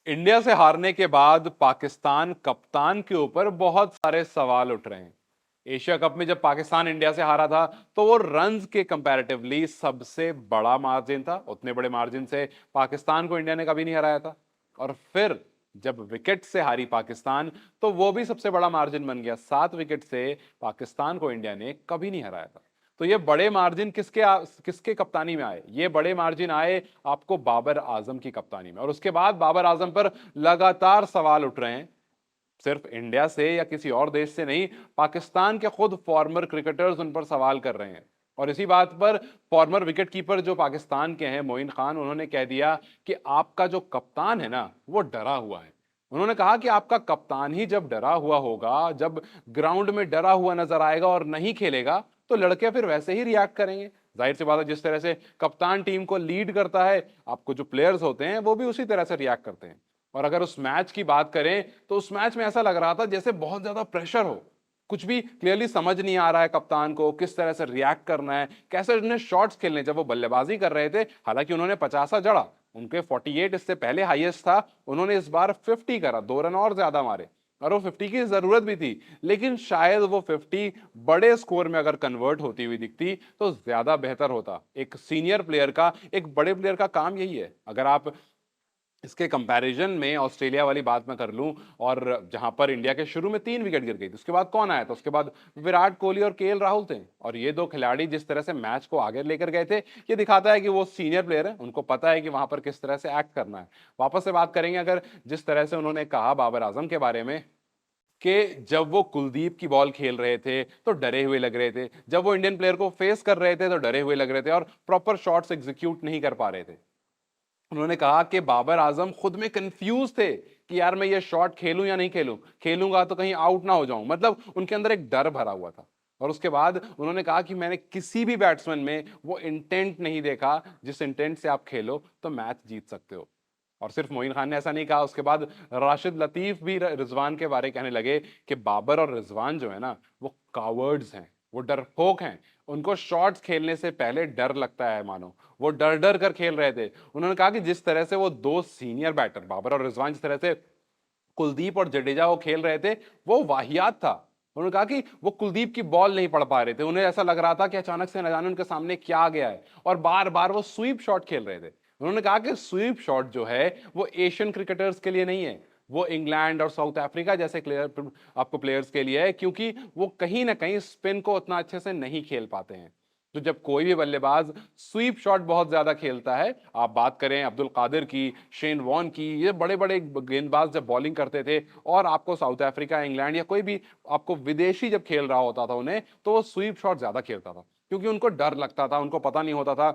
India से हारने के बाद पाकिस्तान कप्तान के ऊपर बहुत सारे सवाल उठ रहे हैं। एशिया कप में जब पाकिस्तान इंडिया से हारा था तो वो रन्स के कंपैरेटिवली सबसे बड़ा मार्जिन था। उतने बड़े मार्जिन से पाकिस्तान को इंडिया ने कभी नहीं हराया था। और फिर जब विकेट से हारी पाकिस्तान तो वो भी सबसे बड़ा मार्जिन बन गया। 7 विकेट से पाकिस्तान को इंडिया ने कभी नहीं हराया था। तो ये बड़े मार्जिन किसके कप्तानी में आए? ये बड़े मार्जिन आए आपको बाबर आजम की कप्तानी में। और उसके बाद बाबर आजम पर लगातार सवाल उठ रहे हैं, सिर्फ इंडिया से या किसी और देश से नहीं, पाकिस्तान के खुद फॉर्मर क्रिकेटर्स उन पर सवाल कर रहे हैं। और इसी बात पर फॉर्मर विकेट कीपर जो पाकिस्तान के हैं, मोइन खान, उन्होंने कह दिया कि आपका जो कप्तान है ना, वो डरा हुआ है। उन्होंने कहा कि आपका कप्तान ही जब डरा हुआ होगा, जब ग्राउंड में डरा हुआ नजर आएगा और नहीं खेलेगा, तो लड़के फिर वैसे ही रिएक्ट करेंगे। जाहिर सी बात है, जिस तरह से कप्तान टीम को लीड करता है, आपको जो प्लेयर्स होते हैं वो भी उसी तरह से रिएक्ट करते हैं। और अगर उस मैच की बात करें तो उस मैच में ऐसा लग रहा था जैसे बहुत ज्यादा प्रेशर हो। कुछ भी क्लियरली समझ नहीं आ रहा है कप्तान को, किस तरह से रिएक्ट करना है, कैसे उन्हें शॉट्स खेलने। जब वो बल्लेबाजी कर रहे थे, हालांकि उन्होंने 50 जड़ा, उनके 48 इससे पहले हाईएस्ट था, उन्होंने इस बार 50 करा, 2 रन और ज्यादा मारे। और वो 50 की जरूरत भी थी, लेकिन शायद वो 50 बड़े स्कोर में अगर कन्वर्ट होती हुई दिखती तो ज्यादा बेहतर होता। एक सीनियर प्लेयर का, एक बड़े प्लेयर का काम यही है। अगर आप इसके कंपैरिजन में ऑस्ट्रेलिया वाली बात मैं कर लूं, और जहां पर इंडिया के शुरू में 3 विकेट गिर गई थी, उसके बाद कौन आया था? उसके बाद विराट कोहली और केएल राहुल थे। और ये दो खिलाड़ी जिस तरह से मैच को आगे लेकर गए थे, ये दिखाता है कि वो सीनियर प्लेयर है, उनको पता है कि वहां पर किस तरह से एक्ट करना है। वापस से बात करेंगे अगर जिस तरह से उन्होंने कहा बाबर आजम के बारे में कि जब वो कुलदीप की बॉल खेल रहे थे तो डरे हुए लग रहे थे, जब वो इंडियन प्लेयर को फेस कर रहे थे तो डरे हुए लग रहे थे और प्रॉपर शॉट्स एग्जीक्यूट नहीं कर पा रहे थे। उन्होंने कहा कि बाबर आजम खुद में कंफ्यूज थे कि यार मैं ये शॉट खेलूं या नहीं खेलूं, खेलूंगा तो कहीं आउट ना हो जाऊं। मतलब उनके अंदर एक डर भरा हुआ था। और उसके बाद उन्होंने कहा कि मैंने किसी भी बैट्समैन में वो इंटेंट नहीं देखा जिस इंटेंट से आप खेलो तो मैच जीत सकते हो। और सिर्फ मोइन खान ने ऐसा नहीं कहा, उसके बाद राशिद लतीफ भी रिजवान के बारे कहने लगे कि बाबर और रिजवान जो है ना, वो कावर्ड्स हैं, वो डरपोक हैं। उनको शॉट्स खेलने से पहले डर लगता है, मानो वो डर डर कर खेल रहे थे। उन्होंने कहा कि जिस तरह से वो दो सीनियर बैटर बाबर और रिजवान, जिस तरह से कुलदीप और जडेजा वो खेल रहे थे, वो वाहियात था। उन्होंने कहा कि वो कुलदीप की बॉल नहीं पढ़ पा रहे थे, उन्हें ऐसा लग रहा था कि अचानक से न जाने उनके सामने क्या आ गया है, और बार बार वो स्वीप शॉट खेल रहे थे। उन्होंने कहा कि स्वीप शॉट जो है वो एशियन क्रिकेटर्स के लिए नहीं है, वो इंग्लैंड और साउथ अफ्रीका जैसे आपको प्लेयर्स के लिए है, क्योंकि वो कहीं ना कहीं स्पिन को उतना अच्छे से नहीं खेल पाते हैं। तो जब कोई भी बल्लेबाज स्वीप शॉट बहुत ज्यादा खेलता है, आप बात करें अब्दुल कादिर की, शेन वॉन की, ये बड़े बड़े गेंदबाज जब बॉलिंग करते थे और आपको साउथ अफ्रीका, इंग्लैंड या कोई भी आपको विदेशी जब खेल रहा होता था उन्हें, तो वो स्वीप शॉट ज्यादा खेलता था, क्योंकि उनको डर लगता था, उनको पता नहीं होता था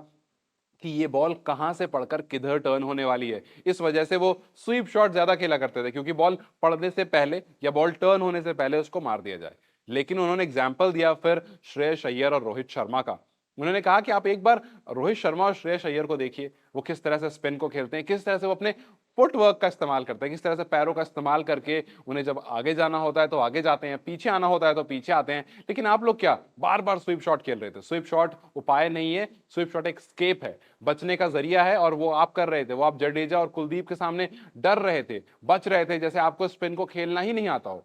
कि ये बॉल कहां से पड़कर किधर टर्न होने वाली है। इस वजह से वो स्वीप शॉट ज्यादा खेला करते थे, क्योंकि बॉल पड़ने से पहले या बॉल टर्न होने से पहले उसको मार दिया जाए। लेकिन उन्होंने एग्जाम्पल दिया फिर श्रेयस अय्यर और रोहित शर्मा का। उन्होंने कहा कि आप एक बार रोहित शर्मा और श्रेयस अय्यर को देखिए, वो किस तरह से स्पिन को खेलते हैं, किस तरह से वो अपने फुटवर्क का इस्तेमाल करते हैं, किस तरह से पैरों का इस्तेमाल करके उन्हें जब आगे जाना होता है तो आगे जाते हैं, पीछे आना होता है तो पीछे आते हैं। लेकिन आप लोग क्या बार बार स्वीप शॉट खेल रहे थे? स्वीप शॉट उपाय नहीं है, स्वीप शॉट एक स्केप है, बचने का जरिया है। और वो आप कर रहे थे, वो आप जडेजा और कुलदीप के सामने डर रहे थे, बच रहे थे, जैसे आपको स्पिन को खेलना ही नहीं आता हो।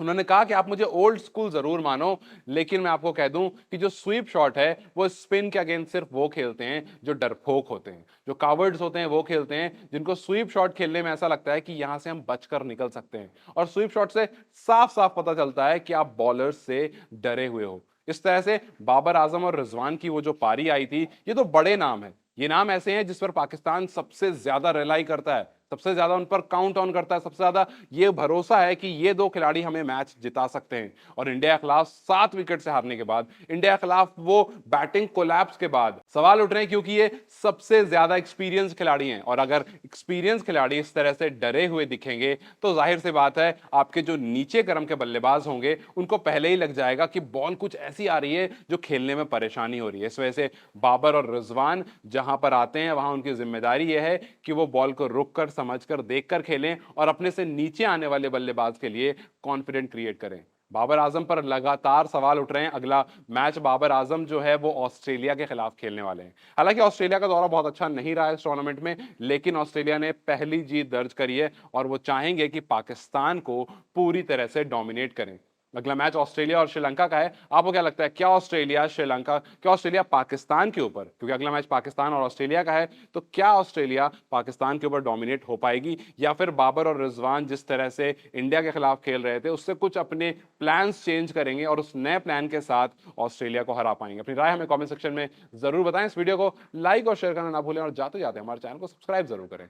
उन्होंने कहा कि आप मुझे ओल्ड स्कूल जरूर मानो, लेकिन मैं आपको कह दूं कि जो स्वीप शॉट है वो स्पिन के अगेंस्ट सिर्फ वो खेलते हैं जो डरपोक होते हैं, जो कावर्ड्स होते हैं, वो खेलते हैं जिनको स्वीप शॉट खेलने में ऐसा लगता है कि यहां से हम बचकर निकल सकते हैं। और स्वीप शॉट से साफ साफ पता चलता है कि आप बॉलर्स से डरे हुए हो। इस तरह से बाबर आजम और रिजवान की वो जो पारी आई थी, ये तो बड़े नाम है, ये नाम ऐसे हैं जिस पर पाकिस्तान सबसे ज्यादा रिलाई करता है, सबसे ज्यादा उन पर काउंट ऑन करता है, सबसे ज्यादा ये भरोसा है कि ये दो खिलाड़ी हमें मैच जिता सकते हैं। और इंडिया के खिलाफ 7 विकेट से हारने के बाद, इंडिया के खिलाफ वो बैटिंग कोलैप्स के बाद सवाल उठ रहे हैं, क्योंकि ये सबसे ज्यादा एक्सपीरियंस खिलाड़ी हैं। और अगर एक्सपीरियंस खिलाड़ी इस तरह से डरे हुए दिखेंगे तो जाहिर सी बात है आपके जो नीचे क्रम के बल्लेबाज होंगे उनको पहले ही लग जाएगा कि बॉल कुछ ऐसी आ रही है जो खेलने में परेशानी हो रही है। इस वजह से बाबर और रिजवान जहां पर आते हैं वहां उनकी जिम्मेदारी यह है कि वो बॉल को रुक कर, समझकर, देखकर खेलें और अपने से नीचे आने वाले बल्लेबाज के लिए कॉन्फिडेंट क्रिएट करें। बाबर आजम पर लगातार सवाल उठ रहे हैं। अगला मैच बाबर आजम जो है वो ऑस्ट्रेलिया के खिलाफ खेलने वाले हैं। हालांकि ऑस्ट्रेलिया का दौरा बहुत अच्छा नहीं रहा है इस टूर्नामेंट में, लेकिन ऑस्ट्रेलिया ने पहली जीत दर्ज करी है और वो चाहेंगे कि पाकिस्तान को पूरी तरह से डोमिनेट करें। अगला मैच ऑस्ट्रेलिया और श्रीलंका का है। आपको क्या लगता है, क्या ऑस्ट्रेलिया पाकिस्तान के ऊपर, क्योंकि अगला मैच पाकिस्तान और ऑस्ट्रेलिया का है, तो क्या ऑस्ट्रेलिया पाकिस्तान के ऊपर डोमिनेट हो पाएगी, या फिर बाबर और रिजवान जिस तरह से इंडिया के खिलाफ खेल रहे थे उससे कुछ अपने प्लान्स चेंज करेंगे और उस नए प्लान के साथ ऑस्ट्रेलिया को हरा पाएंगे? अपनी राय हमें कमेंट सेक्शन में जरूर बताएं। इस वीडियो को लाइक और शेयर करना ना भूलें और जाते जाते हमारे चैनल को सब्सक्राइब जरूर करें।